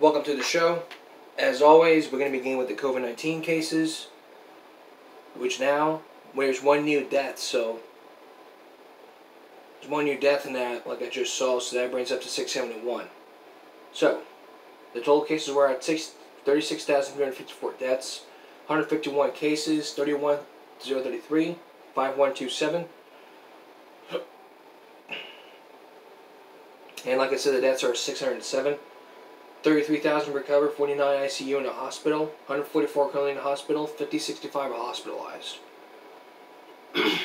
Welcome to the show. As always, we're going to begin with the COVID-19 cases, which now, there's one new death, so there's one new death in that, like I just saw, so that brings up to 671. So, the total cases were at 36,354 deaths, 151 cases, 31,033, 5127. And like I said, the deaths are 607. 33,000 recovered, 49 ICU in the hospital, 144 currently in the hospital, 65 are hospitalized. I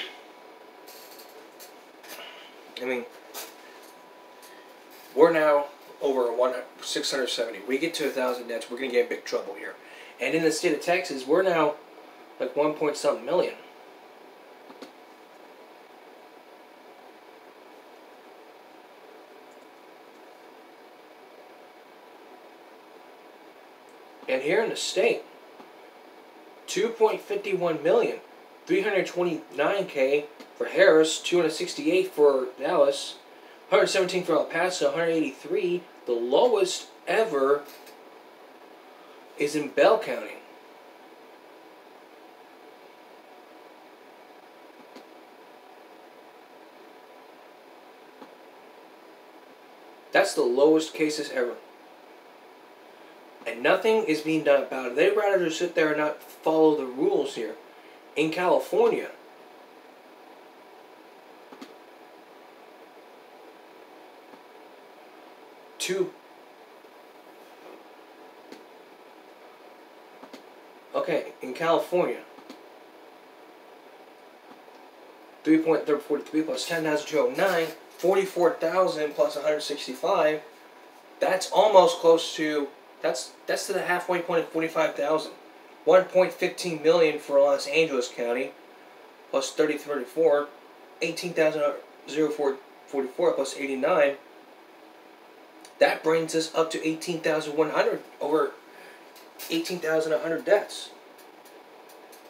mean, we're now over 670. We get to 1,000 deaths, we're going to get in big trouble here. And in the state of Texas, we're now like 1 point something million. And here in the state, 2.51 million, 329K for Harris, 268 for Dallas, 117 for El Paso, 183. The lowest ever is in Bell County. That's the lowest cases ever. And nothing is being done about it. They'd rather just sit there and not follow the rules here. In California, in California, 3.43 plus 10,209, 44,000 plus 165. That's almost close to. That's to the halfway point of 45,000. 1.15 million for Los Angeles County, plus 3034, 18,044 plus 89. That brings us up to 18,100, over 18,100 deaths.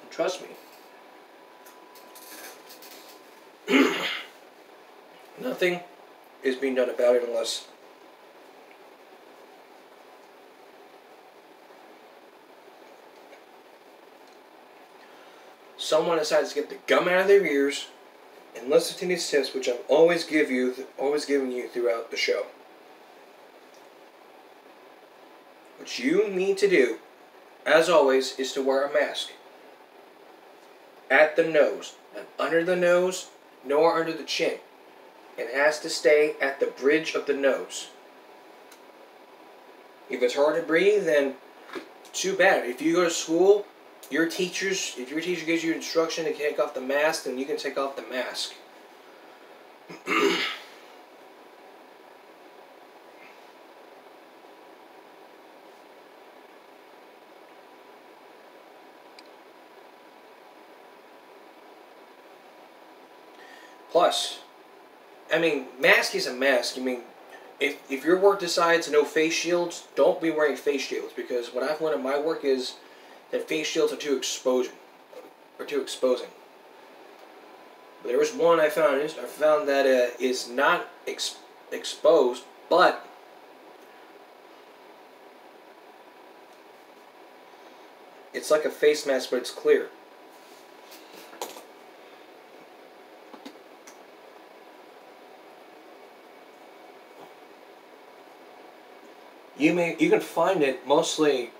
And trust me, nothing is being done about it unless someone decides to get the gum out of their ears and listen to these tips, which I'm always giving you throughout the show. What you need to do, as always, is to wear a mask at the nose, not under the nose, nor under the chin. It has to stay at the bridge of the nose. If it's hard to breathe, then too bad. If you go to school, if your teacher gives you instruction to take off the mask, then you can take off the mask. Plus, I mean, mask is a mask. I mean, if your work decides no face shields, don't be wearing face shields, because what I've learned in my work is that face shields are too exposing. There was one I found that is not exposed, but it's like a face mask, but it's clear. You can find it mostly.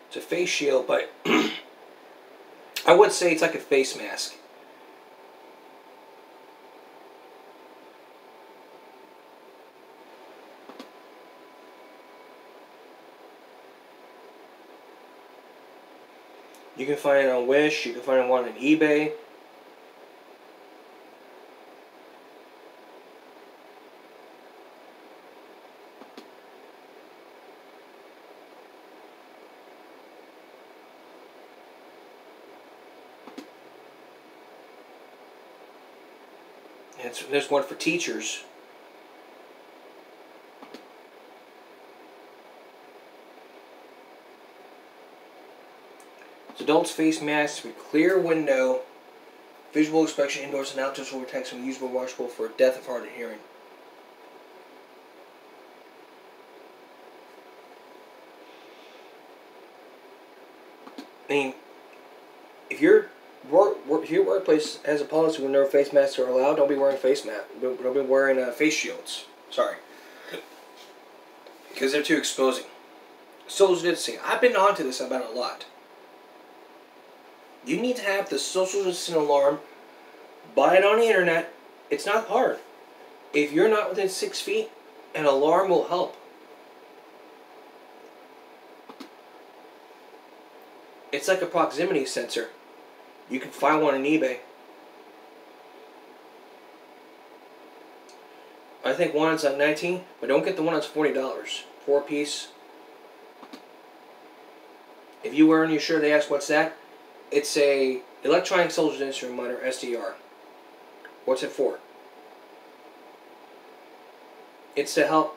It's a face shield, but I would say it's like a face mask. You can find it on Wish, you can find one on eBay. There's one for teachers. It's adults face masks with clear window Visual inspection indoors and outdoors will protect some usable washable for deaf and hard of hearing. I mean, if your workplace has a policy where no face masks are allowed, don't be wearing face masks. Don't be wearing face shields. Sorry, because they're too exposing. Social distancing. I've been onto this about a lot. You need to have the social distancing alarm. Buy it on the internet. It's not hard. If you're not within 6 feet, an alarm will help. It's like a proximity sensor. You can find one on eBay. I think one is like $19, but don't get the one that's $40. 4-piece. If you wear on your shirt, they ask what's that? It's a electronic social distancing reminder, SDR. What's it for? It's to help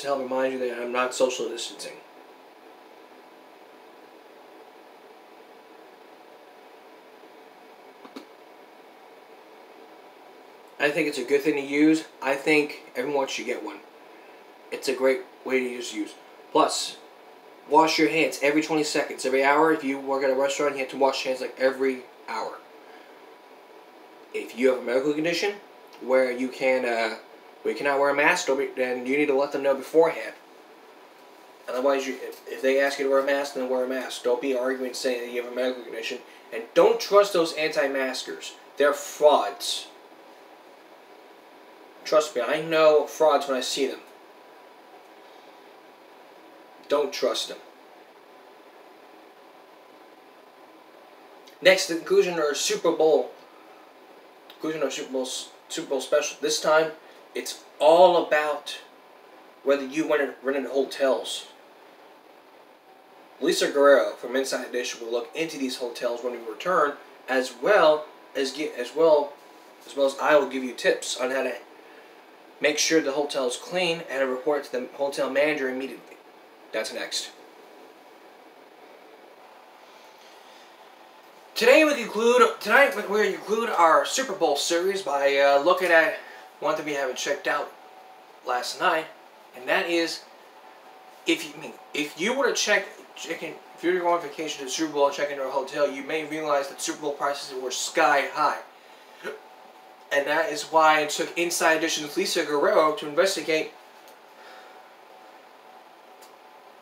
remind you that I'm not social distancing. I think it's a good thing to use. I think everyone should get one. It's a great way to use. Plus, wash your hands every 20 seconds. Every hour, if you work at a restaurant, you have to wash your hands like every hour. If you have a medical condition where you cannot wear a mask, then you need to let them know beforehand. Otherwise, if they ask you to wear a mask, then wear a mask. Don't be arguing saying that you have a medical condition. And don't trust those anti-maskers. They're frauds. Trust me, I know frauds when I see them. Don't trust them. Next, the conclusion of Super Bowl special. This time, it's all about whether you rented hotels. Lisa Guerrero from Inside Edition will look into these hotels when we return, as well as I will give you tips on how to make sure the hotel is clean and report it to the hotel manager immediately. That's next. Tonight we conclude our Super Bowl series by looking at one thing we haven't checked out last night, and that is if you were to if you're going on vacation to the Super Bowl and check into a hotel, you may realize that Super Bowl prices were sky high. And that is why it took Inside Edition's Lisa Guerrero to investigate.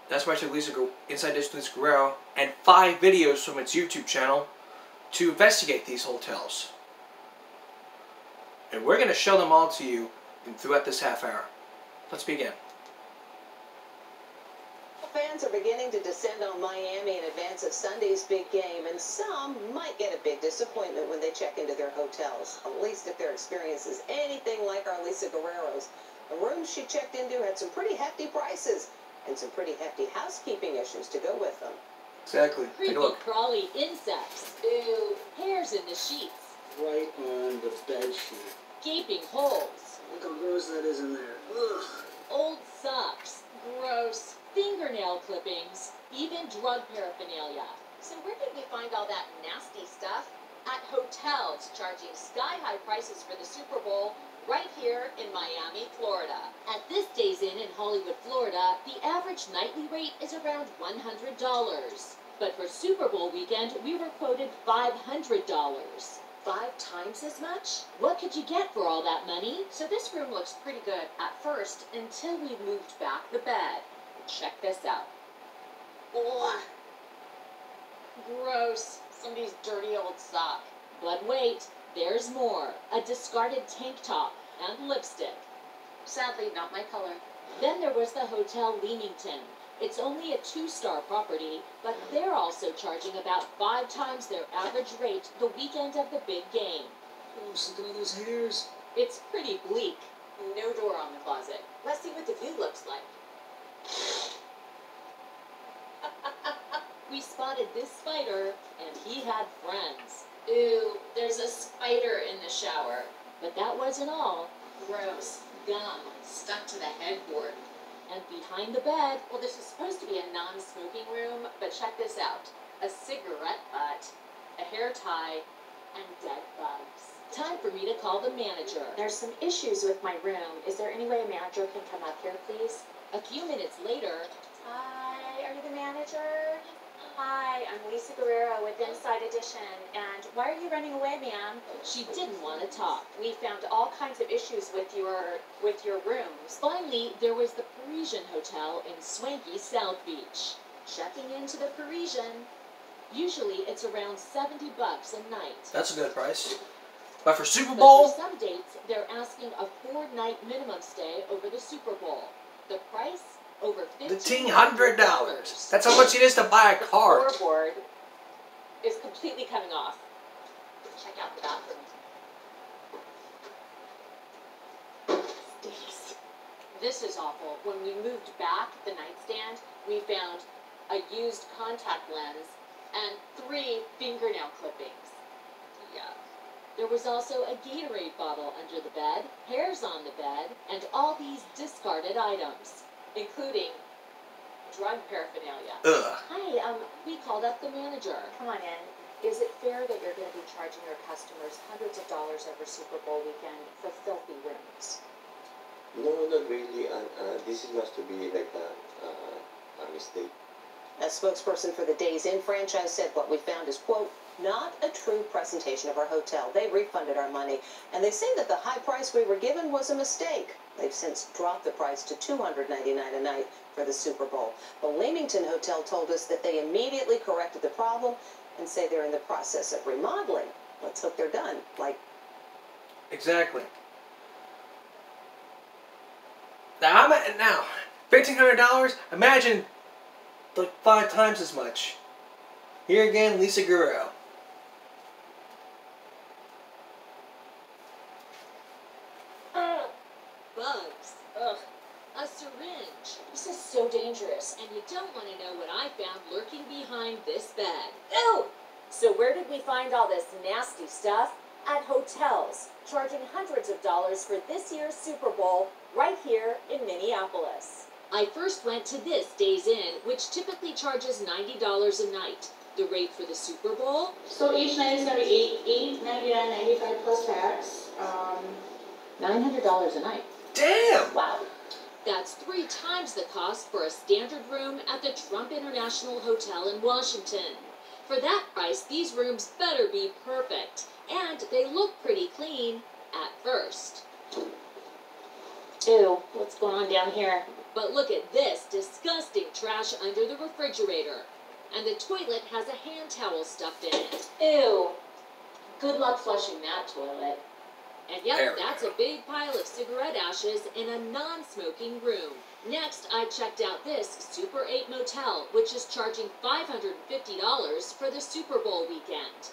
That's why it took Inside Edition's Lisa Guerrero and 5 videos from its YouTube channel to investigate these hotels. And we're going to show them all to you throughout this half hour. Let's begin. Fans are beginning to descend on Miami in advance of Sunday's big game, and some might get a big disappointment when they check into their hotels, at least if their experience is anything like our Lisa Guerrero's. The rooms she checked into had some pretty hefty prices and some pretty hefty housekeeping issues to go with them. Exactly. Creepy crawly insects. Ew. Hairs in the sheets. Right on the bed sheet. Gaping holes. Look how gross that is in there. Ugh. Old socks. Gross. Fingernail clippings. Even drug paraphernalia. So where did we find all that nasty stuff? At hotels charging sky-high prices for the Super Bowl right here in Miami, Florida. At this Days Inn in Hollywood, Florida, the average nightly rate is around $100. But for Super Bowl weekend, we were quoted $500. 5 times as much? What could you get for all that money? So this room looks pretty good at first until we moved back the bed. Check this out. Ugh. Gross. Somebody's dirty old sock. But wait, there's more. A discarded tank top and lipstick. Sadly, not my color. Then there was the Hotel Leamington. It's only a 2-star property, but they're also charging about 5 times their average rate the weekend of the big game. Oh, look at all those hairs. It's pretty bleak. No door on the closet. Let's see what the view looks like. We spotted this spider, and he had friends. Ew, there's a spider in the shower. But that wasn't all. Gross. Gum stuck to the headboard. And behind the bed, Well, this is supposed to be a non-smoking room, but check this out. A cigarette butt a hair tie, and dead bugs. Time for me to call the manager. There's some issues with my room. Is there any way a manager can come up here, please? A few minutes later, Hi, are you the manager? Hi, I'm Lisa Guerrero with Inside Edition, and why are you running away, ma'am? she didn't want to talk. We found all kinds of issues with your rooms. Finally, there was the Parisian Hotel in swanky South Beach. Checking into the Parisian. Usually it's around $70 a night. That's a good price. But for Super But Bowl, for some dates, they're asking a 4-night minimum stay over the Super Bowl. The price? Over $1,500. That's how much it is to buy a card. The floorboard is completely coming off. Check out the bathroom. Stinks. This is awful. When we moved back the nightstand, we found a used contact lens and 3 fingernail clippings. Yeah. There was also a Gatorade bottle under the bed, hairs on the bed, and all these discarded items, including drug paraphernalia. Ugh. Hi, We called up the manager. come on in. Is it fair that you're going to be charging your customers hundreds of dollars over Super Bowl weekend for filthy rooms? No, not really. This must be like a mistake. A spokesperson for the Days Inn franchise said what we found is, quote, not a true presentation of our hotel. They refunded our money, and they say that the high price we were given was a mistake. They've since dropped the price to $299 a night for the Super Bowl. The Leamington Hotel told us that they immediately corrected the problem and say they're in the process of remodeling. Let's hope they're done. Like, Exactly. Now, $1,500. Imagine like 5 times as much. Here again, Lisa Guerrero. Bugs. Ugh, A syringe. this is so dangerous. And you don't want to know what I found lurking behind this bed. Ew! So where did we find all this nasty stuff? At hotels, charging hundreds of dollars for this year's Super Bowl right here in Minneapolis. I first went to this Days Inn, which typically charges $90 a night. The rate for the Super Bowl? So each night is going to be $8.99.95 plus tax. $900 a night. Damn! Wow. That's 3 times the cost for a standard room at the Trump International Hotel in Washington. For that price, these rooms better be perfect. And they look pretty clean at first. Ew, what's going on down here? But look at this disgusting trash under the refrigerator. And the toilet has a hand towel stuffed in it. Ew. Good luck flushing that toilet. And There yep, we that's go. a big pile of cigarette ashes in a non-smoking room. Next, I checked out this Super 8 motel, which is charging $550 for the Super Bowl weekend.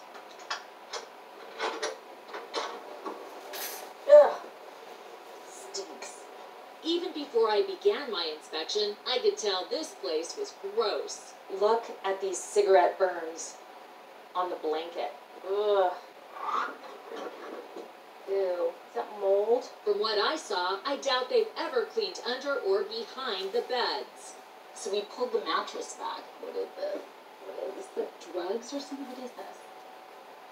Ugh. Stinks. Even before I began my inspection, I could tell this place was gross. Look at these cigarette burns on the blanket. Ugh. Ew. Is that mold? From what I saw, I doubt they've ever cleaned under or behind the beds. So we pulled the mattress back. What is this? What is this? Drugs or something? What is this?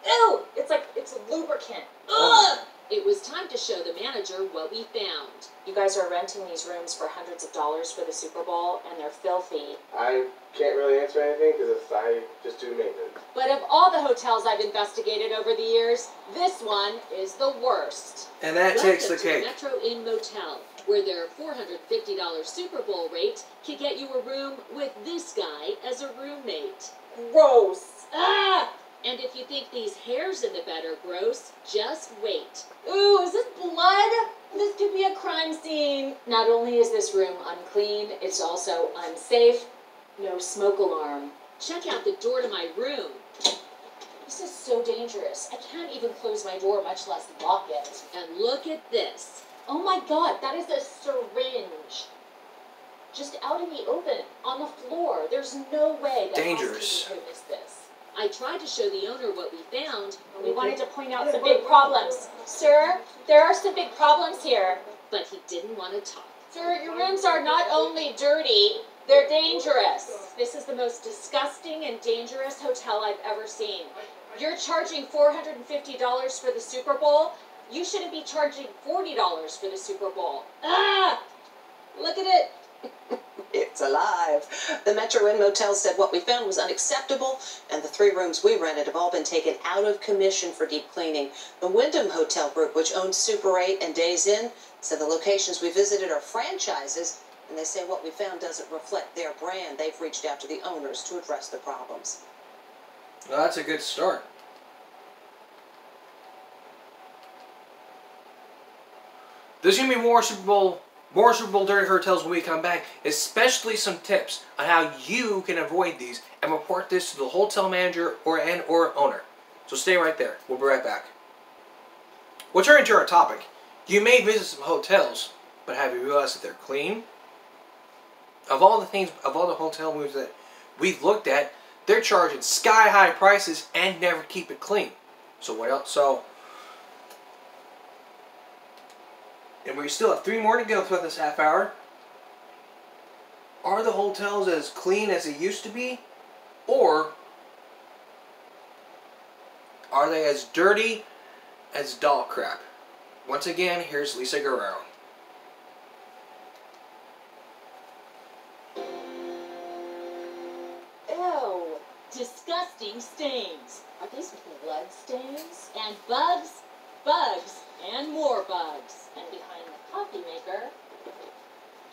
Ew! It's a lubricant. Ugh! It was time to show the manager what we found. You guys are renting these rooms for hundreds of dollars for the Super Bowl, and they're filthy. I can't really answer anything because I just do maintenance. But of all the hotels I've investigated over the years, this one is the worst. And that takes the Welcome to cake. Metro Inn Motel, where their $450 Super Bowl rate can get you a room with this guy as a roommate. Gross. Ah! And if you think these hairs in the bed are gross, just wait. Ooh, is this blood? This could be a crime scene. Not only is this room unclean, it's also unsafe. No smoke alarm. Check out the door to my room. This is so dangerous. I can't even close my door, much less lock it. And look at this. Oh my god, that is a syringe. Just out in the open, on the floor. There's no way that Dangerous. housekeeping could miss this. I tried to show the owner what we found, We wanted to point out some big problems. Sir, there are some big problems here. but he didn't want to talk. Sir, your rooms are not only dirty, they're dangerous. This is the most disgusting and dangerous hotel I've ever seen. You're charging $450 for the Super Bowl? You shouldn't be charging $40 for the Super Bowl. Ah! Look at it. It's alive. The Metro Inn Motel said what we found was unacceptable, and the 3 rooms we rented have all been taken out of commission for deep cleaning. The Wyndham Hotel Group, which owns Super 8 and Days Inn, said the locations we visited are franchises, and they say what we found doesn't reflect their brand. They've reached out to the owners to address the problems. Well, that's a good start. There's going to be more Super Bowl Dirty Hotels when we come back, especially some tips on how you can avoid these and report this to the hotel manager or owner. So stay right there. We'll be right back. We'll turn to our topic. You may visit some hotels, but have you realized that they're clean? Of all the hotel rooms that we've looked at, they're charging sky-high prices and never keep it clean. So what else? And we still have 3 more to go throughout this half hour. Are the hotels as clean as they used to be? Or are they as dirty as doll crap? Once again, here's Lisa Guerrero. Ew. Disgusting stains. Are these blood stains? And bugs, bugs, and more bugs. And behind the coffee maker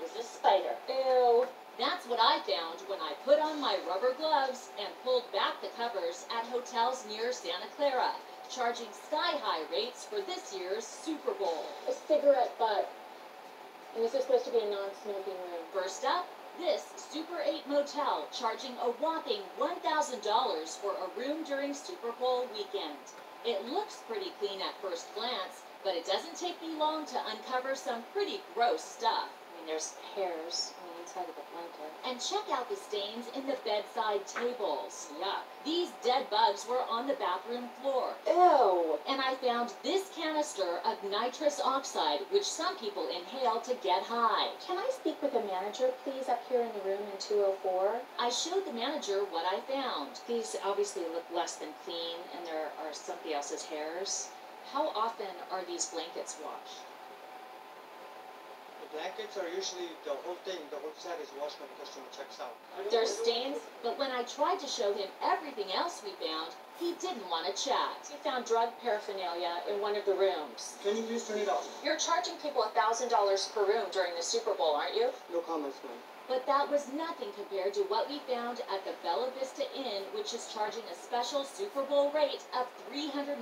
is a spider. Ew. That's what I found when I put on my rubber gloves and pulled back the covers at hotels near Santa Clara, charging sky-high rates for this year's Super Bowl. A cigarette butt. And this is supposed to be a non-smoking room. First up, this Super 8 motel charging a whopping $1,000 for a room during Super Bowl weekend. It looks pretty clean at first glance, but it doesn't take me long to uncover some pretty gross stuff. I mean, there's hairs on the inside of the blanket. And check out the stains in the bedside tables. Yuck. These dead bugs were on the bathroom floor. Ew. And I found this canister of nitrous oxide, which some people inhale to get high. Can I speak with a manager, please, up here in the room in 204? I showed the manager what I found. These obviously look less than clean, and there are somebody else's hairs. How often are these blankets washed? The blankets are usually the whole set is washed when the customer checks out. There's stains, but when I tried to show him everything else we found, he didn't want to chat. We found drug paraphernalia in one of the rooms. Can you please turn it off? You're charging people $1,000 per room during the Super Bowl, aren't you? No comments, ma'am. But that was nothing compared to what we found at the Bella Vista Inn, which is charging a special Super Bowl rate of $350.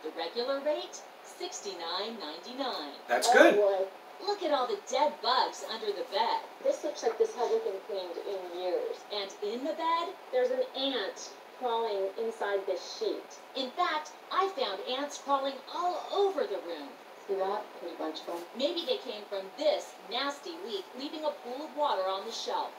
The regular rate, $69.99. That's good. Boy. Look at all the dead bugs under the bed. This looks like this hasn't been cleaned in years. And in the bed, There's an ant crawling inside this sheet. in fact, I found ants crawling all over the room. See that? There's a bunch of them. Maybe they came from this nasty leak, leaving a pool of water on the shelf.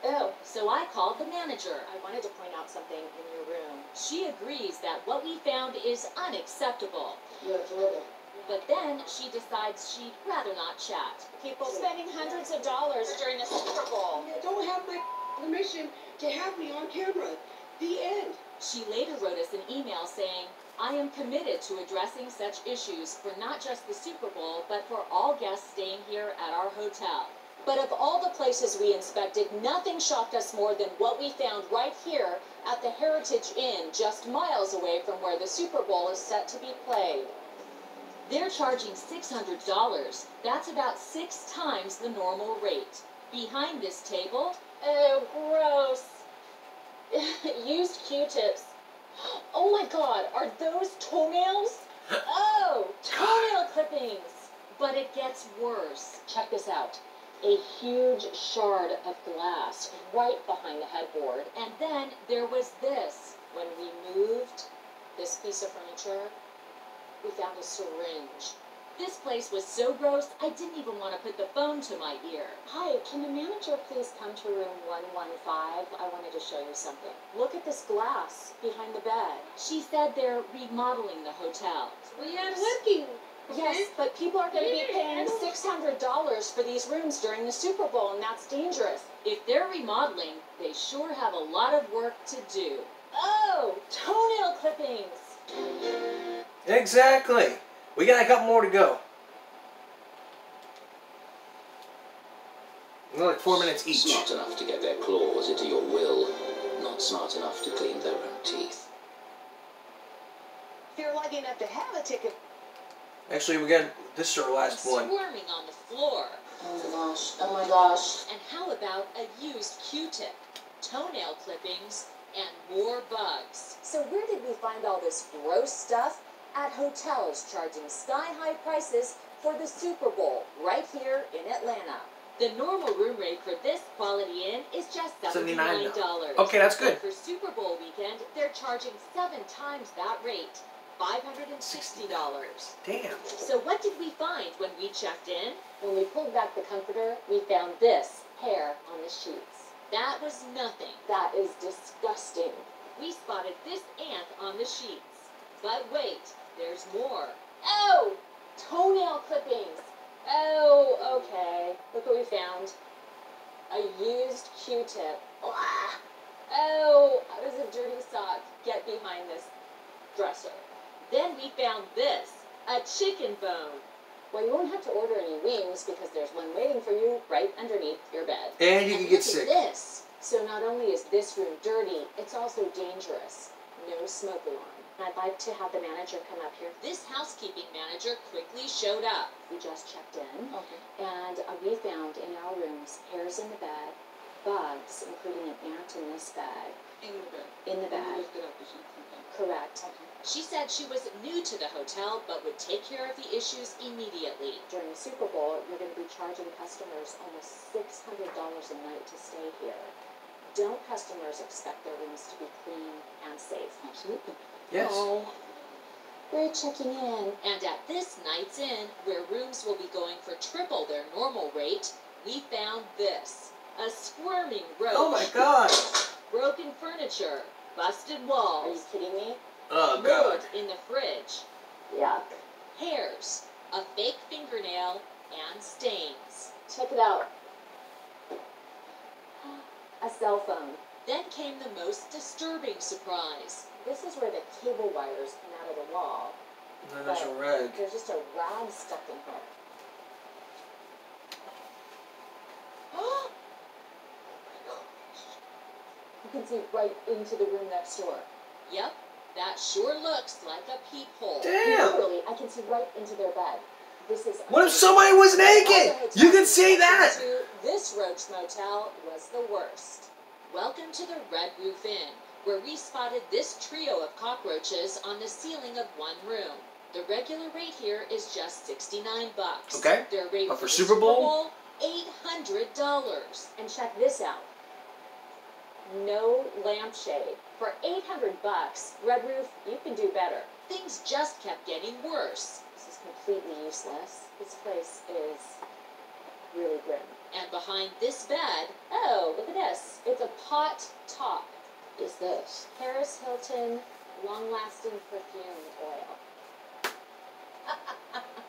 Ew. So I called the manager. I wanted to point out something in your room. She agrees that what we found is unacceptable. You're adorable. But then she decides she'd rather not chat. People spending hundreds of dollars during the Super Bowl. You don't have my permission to have me on camera. The end. She later wrote us an email saying, I am committed to addressing such issues for not just the Super Bowl, but for all guests staying here at our hotel. But of all the places we inspected, nothing shocked us more than what we found right here at the Heritage Inn, just miles away from where the Super Bowl is set to be played. They're charging $600. That's about 6 times the normal rate. Behind this table, Oh, gross. Used Q-tips. Oh my God, are those toenails? Oh, toenail clippings. but it gets worse. Check this out. A huge shard of glass right behind the headboard. And then there was this. When we moved this piece of furniture, we found a syringe. This place was so gross, I didn't even want to put the phone to my ear. Hi, can the manager please come to room 115? I wanted to show you something. Look at this glass behind the bed. She said they're remodeling the hotel. We are working. Yes, but people are going to be paying $600 for these rooms during the Super Bowl, and that's dangerous. If they're remodeling, they sure have a lot of work to do. Oh, toenail clippings. Exactly. We got a couple more to go. We're like 4 minutes each. Smart enough to get their claws into your will, not smart enough to clean their own teeth. If you're lucky enough to have a ticket. Actually, we got this is our last one. Squirming on the floor. Oh my gosh, oh my gosh. And how about a used Q-tip, toenail clippings, and more bugs? So where did we find all this gross stuff? At hotels charging sky-high prices for the Super Bowl right here in Atlanta. The normal room rate for this Quality Inn is just $79. Okay, that's good. But for Super Bowl weekend, they're charging 7 times that rate, $560. Damn. So what did we find when we checked in? When we pulled back the comforter, we found this hair on the sheets. That was nothing. That is disgusting. We spotted this ant on the sheets. But wait, there's more. Oh! Toenail clippings. Oh, okay. Look what we found. A used Q-tip. Oh, I was a dirty sock. Get behind this dresser. Then we found this, a chicken bone. Well, you won't have to order any wings because there's one waiting for you right underneath your bed. And you can get look sick. At this. So not only is this room dirty, it's also dangerous. No smoke alarm. I'd like to have the manager come up here. This housekeeping manager quickly showed up. We just checked in. Okay. And we found in our rooms hairs in the bed, bugs, including an ant in this bag. In the bed. In the bag. Lift it up, is it? Okay. Correct. Okay. She said she was new to the hotel, but would take care of the issues immediately. During the Super Bowl, you're going to be charging customers almost $600 a night to stay here. Don't customers expect their rooms to be clean and safe? Absolutely. Yes. Oh, we're checking in. And at this night's inn, where rooms will be going for triple their normal rate, we found this. A squirming roach. Oh my god. Broken furniture. Busted Are you walls. kidding me? Oh god. Mold in the fridge. Yuck. Hairs. A fake fingernail. And stains. Check it out. A cell phone. Then came the most disturbing surprise. This is where the cable wires come out of the wall. No, there's a rag. There's just a rag stuck in here. Oh my gosh. You can see right into the room next door. Yep, that sure looks like a peephole. Damn. Literally, I can see right into their bed. This is. What if somebody was naked? You can see that. This roach motel was the worst. Welcome to the Red Roof Inn, where we spotted this trio of cockroaches on the ceiling of one room. The regular rate here is just $69. Okay. Their rate But for for the Super Bowl? $800. And check this out. No lampshade. For $800, Red Roof, you can do better. Things just kept getting worse. This is completely useless. This place is really grim. And behind this bed, Oh, look at this. It's a pot top. What is this? Paris Hilton long-lasting perfume oil.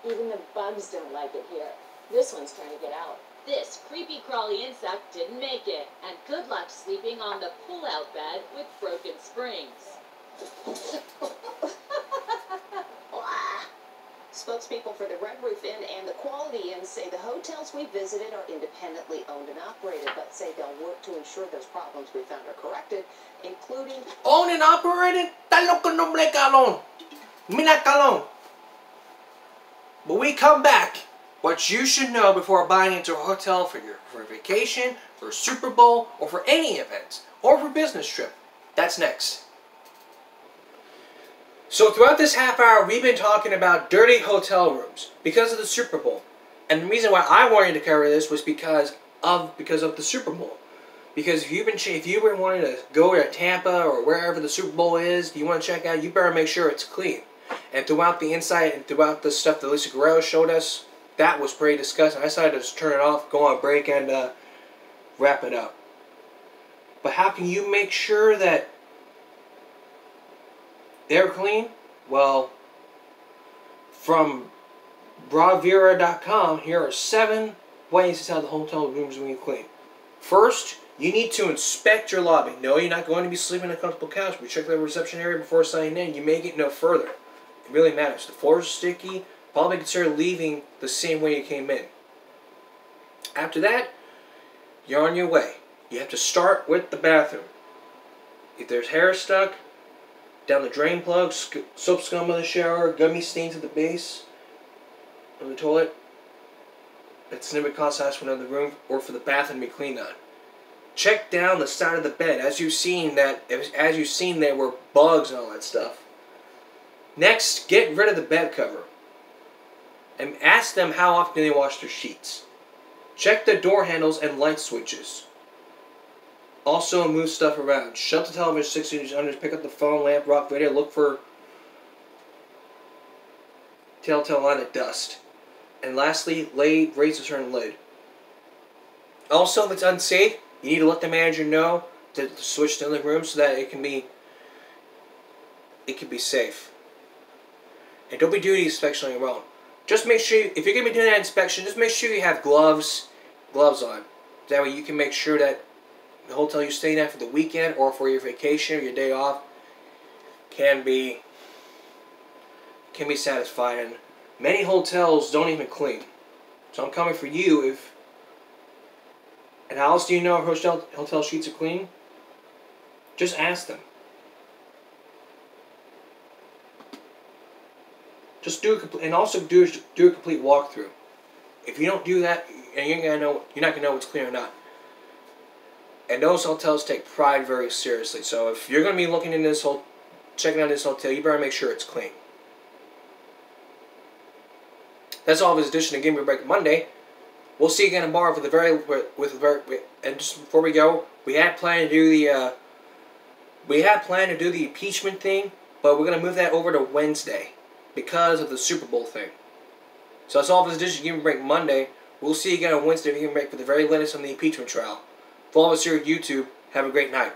Even the bugs don't like it here. This one's trying to get out. this creepy crawly insect didn't make it, and good luck sleeping on the pull-out bed with broken springs. Spokespeople for the Red Roof Inn and the Quality Inn say the hotels we visited are independently owned and operated, but say they'll work to ensure those problems we found are corrected, including... Owned and operated? Talo ko no ble kalon. Mina kalon. But we come back. What you should know before buying into a hotel for a vacation, for a Super Bowl, or for any event, or for a business trip. That's next. So throughout this half hour, we've been talking about dirty hotel rooms because of the Super Bowl. And the reason why I wanted to cover this was because of the Super Bowl. Because if you've been wanting to go to Tampa or wherever the Super Bowl is, you want to check out, you better make sure it's clean. And throughout the insight and throughout the stuff that Lisa Guerrero showed us, that was pretty disgusting. I decided to just turn it off, go on break, and wrap it up. But how can you make sure that they're clean? Well, from Bravura.com, here are 7 ways to tell the hotel rooms when you clean. First, You need to inspect your lobby. No, you're not going to be sleeping on a comfortable couch, but check the reception area before signing in. You may get no further. It really matters. The floors are sticky. Probably consider leaving the same way you came in. After that, you're on your way. You have to start with the bathroom. If there's hair stuck, down the drain plug, soap scum in the shower, gummy stains at the base of the toilet, it's never cause to ask for another room or for the bathroom to be cleaned on. Check down the side of the bed. As you've seen, there were bugs and all that stuff. Next, get rid of the bed cover. And ask them how often they wash their sheets. Check the door handles and light switches. Also, move stuff around. Shut the television 6 inches under. Pick up the phone, lamp, rock, radio. Look for telltale line of dust. And lastly, raise the turn lid. Also, if it's unsafe, you need to let the manager know to switch to another room so that it can be safe. And don't be doing the inspection on your own. Just make sure, if you're going to be doing that inspection, just make sure you have gloves on. That way you can make sure that the hotel you're staying at for the weekend or for your vacation or your day off can be satisfied. And many hotels don't even clean. So I'm coming for you. And how else do you know if hotel sheets are clean? Just ask them. Just do a complete walkthrough. If you don't do that, you're not gonna know what's clean or not. And those hotels take pride very seriously. So if you're gonna be looking in checking out this hotel, you better make sure it's clean. That's all of this edition of Give Me a Break Monday. We'll see you again tomorrow and just before we go, we had planned to do the impeachment thing, but we're gonna move that over to Wednesday because of the Super Bowl thing. So that's all of this edition of Give Me a Break Monday. We'll see you again on Wednesday for the very latest on the impeachment trial. For all of us here at YouTube, have a great night.